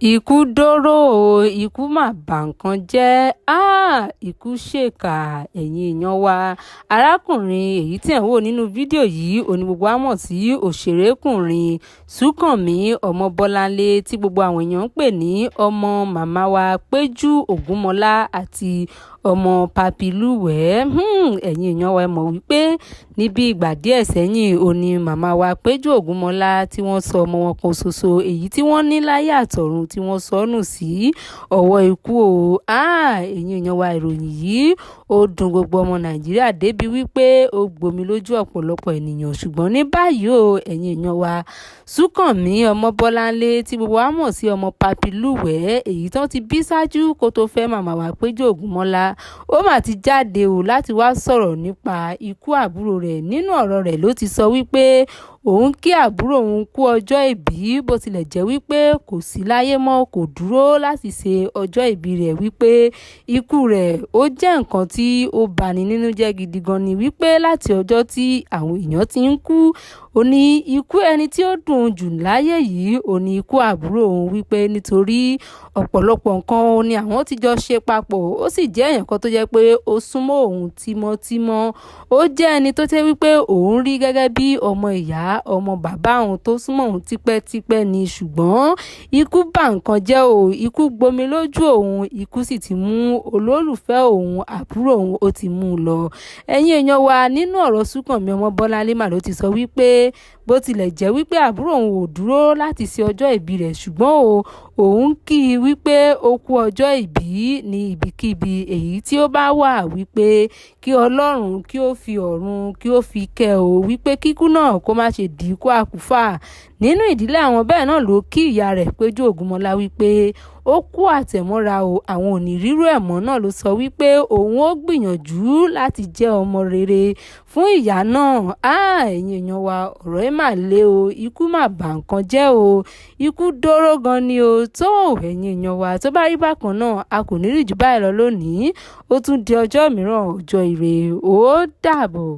Ikú dóró o, ikú mà bà nǹkan jẹ́, ikú ṣèkà ẹ̀yin èèyàn wa. Arákùnrin èyí tí ẹ̀ ń wò nínú fídíò yìí òní gbogbo wa mọ̀ sí òṣèrékùnrin Súnkànmí Ọmọbọ́láńlé tí gbogbo àwọn èèyàn ń pè ní ọmọ màmá wa Péjú Ògúnmọ́lá àti ọmọ Papilúwẹ̀ẹ́. Ẹ̀yin èèyàn wa mọ̀ wípé níbi ìgbà díẹ̀ sẹ́yìn òní màmá wa Péjú Ògúnmọ́lá tí wọ́n sọ ọmọ wọn kan ṣoṣo èyí tí wọ́n ní láyé àtọ̀run tí wọ́n sọnù sí ọwọ́ ikú o. Ẹ̀yin èèyàn wa ìròyìn yìí ó dùn gbogbo ọmọ Nàìjíríà débi wípé ó gbomi lójú ọ̀pọ̀lọpọ̀ ènìyàn, ṣùgbọ́n ní báyìí o ẹ̀yin èèyàn wa Súnkànmí Ọmọbọ́láńlé tí gbogbo wa mọ̀ sí ọmọ Papilúwẹ̀ẹ́ èyí tán ti bí ṣáájú kó tó fẹ́ màmá wa Péjú Ògúnmọ́lá ó mà ti jáde o láti wá sọ̀rọ̀ nípa ikú àbúrò rẹ̀. Nínú ọ̀rọ̀ rẹ̀ ló ti sọ wípé òun kí àbúrò òun kú ọjọ́ ìbí bó tilẹ̀ jẹ́ wípé kò sí láyé mọ́, kò dúró láti ṣe ọjọ́ ìbí rẹ̀, wípé ikú rẹ̀ ó jẹ́ nǹkan tí ó bani nínú jẹ́ gidi gan ni, wípé láti ọjọ́ tí àwọn èèyàn ti ń kú ó ní ikú ẹni tí ó dùn jù láyé yìí ó ní ikú àbúrò òun, wípé nítorí ọ̀pọ̀lọpọ̀ nǹkan ni àwọn ti jọ ṣe papọ̀, ó sì jẹ́ èèyàn kan tó jẹ́ pé ó súnmọ́ òun tímọ́tímọ́, ó jẹ́ ẹni tó jẹ́ wípé òun rí gẹ́gẹ́ bí ọmọ ìyá ọmọ bàbá òun tó súnmọ́ òun tipẹ́tipẹ́ ni, ṣùgbọ́n ikú bà nǹkan jẹ́ o, ikú gbomi lójú òun, ikú sì ti mú olólùfẹ́ òun àbúrò òun ó ti mú un lọ. Ẹ̀yin èèyàn wa nínú ọ̀rọ̀ Súnkànmí Ọmọbọ́láńlé mà ló ti sọ wípé bó tilẹ̀ jẹ́ wípé àbúrò òun ò dúró láti ṣe ọjọ́ ìbí rẹ̀, ṣùgbọ́n òun kí i wípé ó kú ọjọ́ ìbí ní ibikíbi èyí tí ó bá wà, wípé kí Ọlọ́run kí ó fi ọ̀run kí ó fi kẹ́ o, wípé kíkú náà kó má ṣe di ikú àkúfà nínú ìdílé àwọn. Bẹ́ẹ̀ náà ló kí ìyá rẹ̀ Péjú Ògúnmọ́lá wípé ó kú àtẹ̀mọ́ra o, àwọn ò ní rírú ẹ̀mọ́ náà ló sọ wípé òun ó gbìyànjú láti jẹ́ ọmọ rere fún ìyá náà. Ẹ̀yin èèyàn wa ọ̀rọ̀ ẹ̀ mà le o, ikú mà bà nǹkan jẹ́ o, ikú dóró gan ni o. Tó ẹ̀yin èèyàn wa tó bá rí bákan náà a kò ní rí jù báyìí lọ lónìí, ó tún di ọjọ́ mìíràn, ọjọ́ ire, ó dàbọ̀.